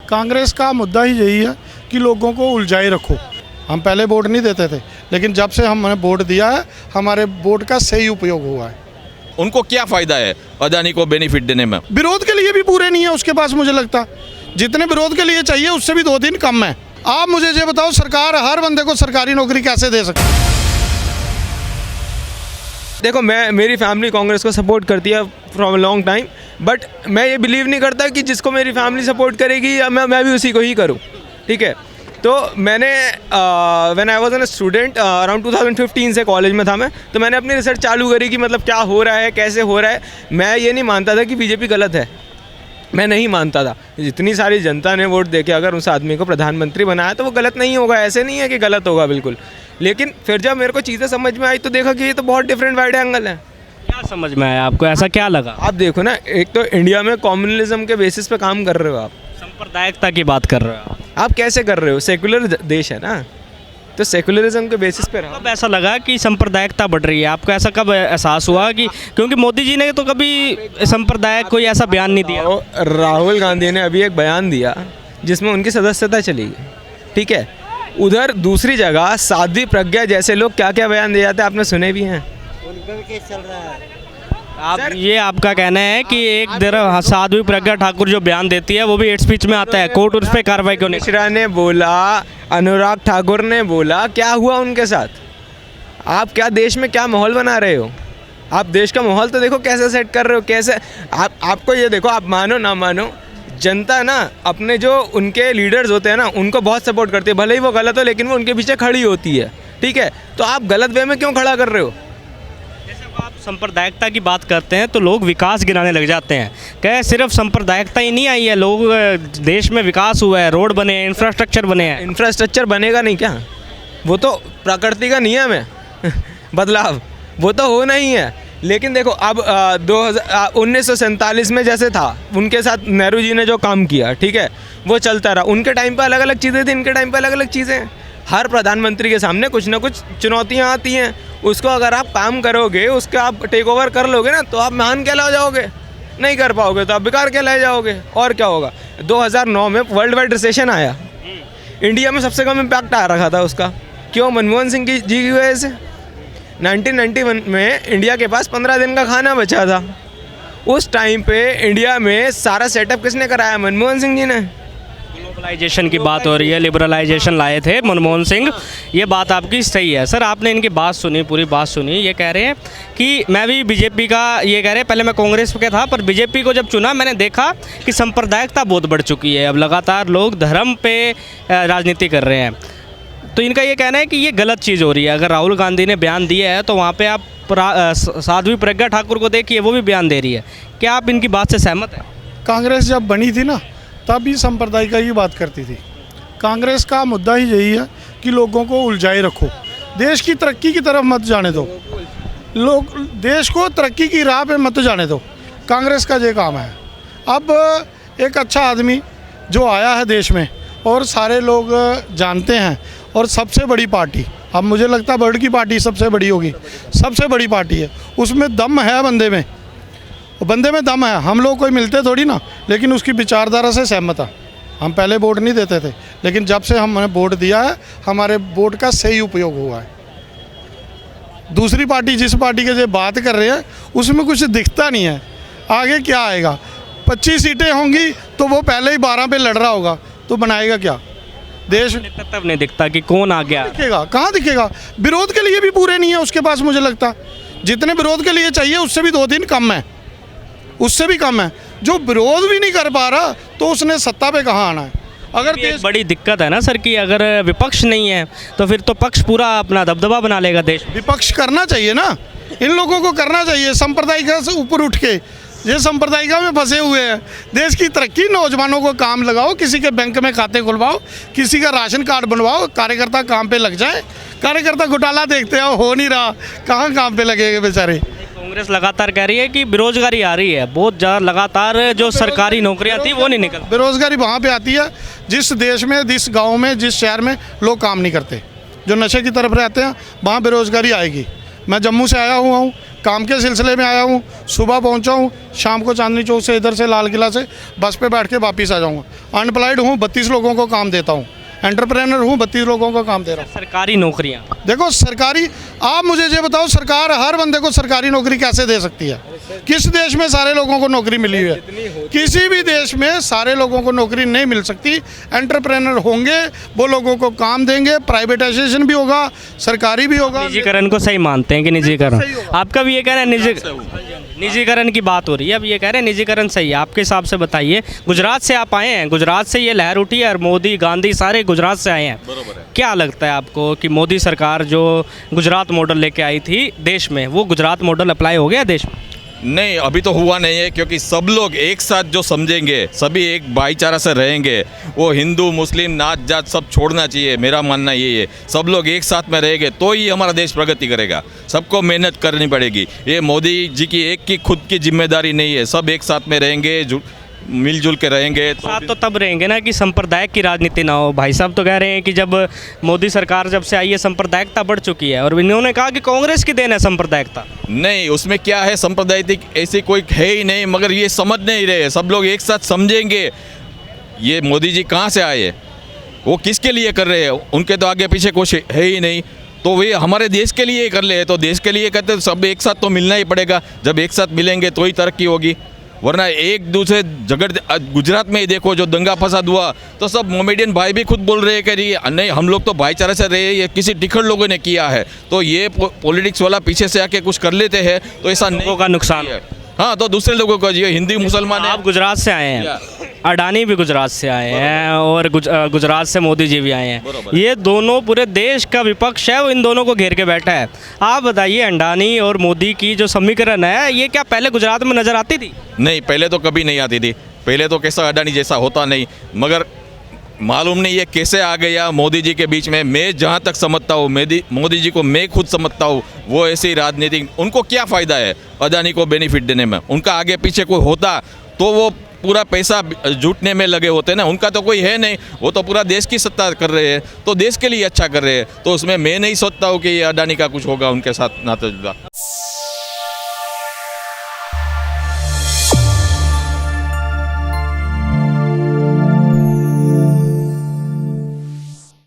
कांग्रेस का मुद्दा ही यही है कि लोगों को उलझाए रखो। हम पहले वोट नहीं देते थे, लेकिन जब से हमने वोट दिया है हमारे वोट का सही उपयोग हुआ है। उनको क्या फ़ायदा है अदानी को बेनिफिट देने में? विरोध के लिए भी पूरे नहीं है उसके पास, मुझे लगता जितने विरोध के लिए चाहिए उससे भी 2-3 कम है। आप मुझे ये बताओ, सरकार हर बंदे को सरकारी नौकरी कैसे दे सकती है? देखो, मेरी फैमिली कांग्रेस को सपोर्ट करती है फ्रॉम लॉन्ग टाइम, बट मैं ये बिलीव नहीं करता कि जिसको मेरी फैमिली सपोर्ट करेगी या मैं भी उसी को ही करूँ। ठीक है, तो मैंने when I was an student around 2015 से कॉलेज में था मैं, तो मैंने अपनी रिसर्च चालू करी कि मतलब क्या हो रहा है, कैसे हो रहा है। मैं ये नहीं मानता था कि बीजेपी गलत है, मैं नहीं मानता था। जितनी सारी जनता ने वोट देके अगर उस आदमी को प्रधानमंत्री बनाया तो वो गलत नहीं होगा, ऐसे नहीं है कि गलत होगा बिल्कुल। लेकिन फिर जब मेरे को चीज़ें समझ में आई तो देखा कि ये तो बहुत डिफरेंट वाइड एंगल है। क्या समझ में आया आपको, ऐसा क्या लगा? आप देखो ना, एक तो इंडिया में कम्युनलिज्म के बेसिस पे काम कर रहे हो आप, सांप्रदायिकता की बात कर रहे हो आप कैसे कर रहे हो? सेकुलर देश है ना, तो सेकुलरिज्म के बेसिस पे रहो। कब ऐसा लगा कि सांप्रदायिकता बढ़ रही है? आपको ऐसा कब एहसास हुआ कि, क्योंकि मोदी जी ने तो कभी सांप्रदायिक कोई ऐसा बयान नहीं दिया। राहुल गांधी ने अभी एक बयान दिया जिसमें उनकी सदस्यता चली गई, ठीक है। उधर दूसरी जगह साध्वी प्रज्ञा जैसे लोग क्या क्या बयान दे जाते हैं, आपने सुने भी हैं। ये आपका कहना है कि एक तरफ साध्वी प्रज्ञा ठाकुर जो बयान देती है वो भी हेट स्पीच में आता है, कोर्ट उस पर कार्रवाई क्यों नहीं? मिश्रा ने बोला, अनुराग ठाकुर ने बोला, क्या हुआ उनके साथ? आप क्या देश में क्या माहौल बना रहे हो? आप देश का माहौल तो देखो कैसे सेट कर रहे हो, कैसे आपको ये देखो, आप मानो ना मानो, जनता ना अपने जो उनके लीडर्स होते हैं ना उनको बहुत सपोर्ट करती है, भले ही वो गलत हो लेकिन वो उनके पीछे खड़ी होती है। ठीक है, तो आप गलत वे में क्यों खड़ा कर रहे हो? आप सांप्रदायिकता की बात करते हैं तो लोग विकास गिनाने लग जाते हैं। क्या सिर्फ सांप्रदायिकता ही नहीं आई है, लोग देश में विकास हुआ है, रोड बने हैं, इंफ्रास्ट्रक्चर बने हैं। इंफ्रास्ट्रक्चर बनेगा नहीं क्या? वो तो प्रकृति का नियम है बदलाव वो तो होना ही है। लेकिन देखो अब 1947 में जैसे था, उनके साथ नेहरू जी ने जो काम किया, ठीक है, वो चलता रहा। उनके टाइम पर अलग अलग चीज़ें थी, इनके टाइम पर अलग अलग चीज़ें हैं। हर प्रधानमंत्री के सामने कुछ ना कुछ चुनौतियाँ आती हैं, उसको अगर आप काम करोगे, उसका आप टेक ओवर कर लोगे ना, तो आप महान कहला जाओगे। नहीं कर पाओगे तो आप बेकार कहलाए जाओगे। और क्या होगा? 2009 में वर्ल्ड वाइड रिसेशन आया, इंडिया में सबसे कम इम्पैक्ट आ रखा था उसका। क्यों? मनमोहन सिंह जी की वजह से। 1991 में इंडिया के पास 15 दिन का खाना बचा था। उस टाइम पे इंडिया में सारा सेटअप किसने कराया? मनमोहन सिंह जी ने। ग्लोबलाइजेशन की बात हो रही है, लिबरलाइजेशन लाए थे मनमोहन सिंह, ये बात आपकी सही है। सर, आपने इनकी बात सुनी, पूरी बात सुनी। ये कह रहे हैं कि मैं भी बीजेपी का, ये कह रहे हैं पहले मैं कांग्रेस के था, पर बीजेपी को जब चुना मैंने देखा कि सांप्रदायिकता बहुत बढ़ चुकी है, अब लगातार लोग धर्म पे राजनीति कर रहे हैं। तो इनका ये कहना है कि ये गलत चीज़ हो रही है। अगर राहुल गांधी ने बयान दिया है तो वहाँ पे आप साध्वी प्रज्ञा ठाकुर को देखिए, वो भी बयान दे रही है। क्या आप इनकी बात से सहमत हैं? कांग्रेस जब बनी थी ना, तब भी सांप्रदायिक की बात करती थी। कांग्रेस का मुद्दा ही यही है कि लोगों को उलझाए रखो, देश की तरक्की की तरफ मत जाने दो, लोग देश को तरक्की की राह पे मत जाने दो। कांग्रेस का ये काम है। अब एक अच्छा आदमी जो आया है देश में और सारे लोग जानते हैं, और सबसे बड़ी पार्टी, अब मुझे लगता है वर्ल्ड की पार्टी सबसे बड़ी होगी, सबसे बड़ी पार्टी है, उसमें दम है, बंदे में दम है। हम लोग कोई मिलते थोड़ी ना, लेकिन उसकी विचारधारा से सहमत है। हम पहले वोट नहीं देते थे, लेकिन जब से हमने वोट दिया है हमारे वोट का सही उपयोग हुआ है। दूसरी पार्टी, जिस पार्टी के जो बात कर रहे हैं, उसमें कुछ दिखता नहीं है। आगे क्या आएगा? 25 सीटें होंगी तो वो पहले ही 12 पे लड़ रहा होगा, तो बनाएगा क्या देश? तब नहीं दिखता कि कौन आ गया। दिखेगा, कहाँ दिखेगा? विरोध के लिए भी पूरे नहीं है उसके पास, मुझे लगता जितने विरोध के लिए चाहिए उससे भी 2-3 कम है, उससे भी कम है। जो विरोध भी नहीं कर पा रहा तो उसने सत्ता पे कहाँ आना है? अगर देश बड़ी दिक्कत है ना सर कि अगर विपक्ष नहीं है तो फिर तो पक्ष पूरा अपना दबदबा बना लेगा देश। विपक्ष करना चाहिए ना, इन लोगों को करना चाहिए। सांप्रदायिकता से ऊपर उठ के, ये सांप्रदायिकता में फंसे हुए हैं। देश की तरक्की, नौजवानों को काम लगाओ, किसी के बैंक में खाते खुलवाओ, किसी का राशन कार्ड बनवाओ, कार्यकर्ता काम पे लग जाए। कार्यकर्ता घोटाला देखते हो नहीं रहा, कहाँ काम पे लगेंगे बेचारे? कांग्रेस लगातार कह रही है कि बेरोजगारी आ रही है बहुत ज़्यादा, लगातार जो सरकारी नौकरियां थी वो नहीं निकल। बेरोजगारी वहाँ पे आती है जिस देश में, जिस गांव में, जिस शहर में लोग काम नहीं करते, जो नशे की तरफ रहते हैं, वहाँ बेरोजगारी आएगी। मैं जम्मू से आया हुआ हूँ, काम के सिलसिले में आया हूँ, सुबह पहुँचा हूँ, शाम को चांदनी चौक से इधर से लाल किला से बस पे बैठ के वापस आ जाऊँगा। अनएम्प्लॉयड हूँ, 32 लोगों को काम देता हूँ। एंटरप्रेनर हूँ, 32 लोगों को काम दे रहा हूँ। सरकारी नौकरियां, देखो सरकारी, आप मुझे ये बताओ, सरकार हर बंदे को सरकारी नौकरी कैसे दे सकती है? किस देश में सारे लोगों को नौकरी मिली हुई है? किसी भी देश में सारे लोगों को नौकरी नहीं मिल सकती। एंटरप्रेनर होंगे, वो लोगों को काम देंगे, प्राइवेटाइजेशन भी होगा, सरकारी भी होगा। निजीकरण को सही मानते हैं कि निजीकरण? आपका भी ये कह रहे हैं निजीकरण की बात हो रही है, अब ये कह रहे हैं निजीकरण सही है। आपके हिसाब से बताइए, गुजरात से आप आए हैं, गुजरात से ये लहर उठी है और मोदी गांधी सारे गुजरात से आए हैं। क्या लगता है आपको कि मोदी सरकार जो गुजरात मॉडल लेके आई थी देश में, वो गुजरात मॉडल अप्लाई हो गया देश में? नहीं, अभी तो हुआ नहीं है, क्योंकि सब लोग एक साथ जो समझेंगे, सभी एक भाईचारा से रहेंगे, वो हिंदू मुस्लिम नात जात सब छोड़ना चाहिए। मेरा मानना ये है, सब लोग एक साथ में रहेंगे तो ही हमारा देश प्रगति करेगा। सबको मेहनत करनी पड़ेगी। ये मोदी जी की एक की खुद की जिम्मेदारी नहीं है, सब एक साथ में रहेंगे, मिलजुल के रहेंगे साथ तो तब रहेंगे ना कि सांप्रदायिक की राजनीति ना हो। भाई साहब तो कह रहे हैं कि जब मोदी सरकार जब से आई है सांप्रदायिकता बढ़ चुकी है, और इन्होंने कहा कि कांग्रेस की देन है सांप्रदायिकता। नहीं, उसमें क्या है, सांप्रदायिक ऐसी कोई है ही नहीं, मगर ये समझ नहीं रहे। सब लोग एक साथ समझेंगे। ये मोदी जी कहाँ से आए, वो किसके लिए कर रहे हैं, उनके तो आगे पीछे कुछ है ही नहीं। तो वे हमारे देश के लिए कर ले, तो देश के लिए करते, तो सब एक साथ तो मिलना ही पड़ेगा। जब एक साथ मिलेंगे तो ही तरक्की होगी, वरना एक दूसरे झगड़। गुजरात में ही देखो, जो दंगा फसाद हुआ, तो सब मोमेडियन भाई भी खुद बोल रहे हैं कि नहीं, हम लोग तो भाईचारे से रहे, ये किसी टिखड़ लोगों ने किया है। तो ये पॉलिटिक्स वाला पीछे से आके कुछ कर लेते हैं, तो ऐसा लोगों का नुकसान है। हाँ, तो दूसरे लोगों को, ये हिंदी मुसलमान है। आप गुजरात से आए हैं, अडानी भी गुजरात से आए हैं, और गुजरात से मोदी जी भी आए हैं। ये दोनों पूरे देश का विपक्ष है, वो इन दोनों को घेर के बैठा है। आप बताइए, अडानी और मोदी की जो समीकरण है, ये क्या पहले गुजरात में नज़र आती थी? नहीं, पहले तो कभी नहीं आती थी। पहले तो कैसा अडानी जैसा होता नहीं, मगर मालूम नहीं ये कैसे आ गया मोदी जी के बीच में। मैं जहाँ तक समझता हूँ, मोदी जी को मैं खुद समझता हूँ, वो ऐसी राजनीति, उनको क्या फ़ायदा है अडानी को बेनिफिट देने में? उनका आगे पीछे कोई होता तो वो पूरा पैसा जुटने में लगे होते ना। उनका तो कोई है नहीं, वो तो पूरा देश की सत्ता कर रहे हैं, तो देश के लिए अच्छा कर रहे हैं। तो उसमें मैं नहीं सोचता हूँ कि ये अडानी का कुछ होगा उनके साथ नाता जुड़ा।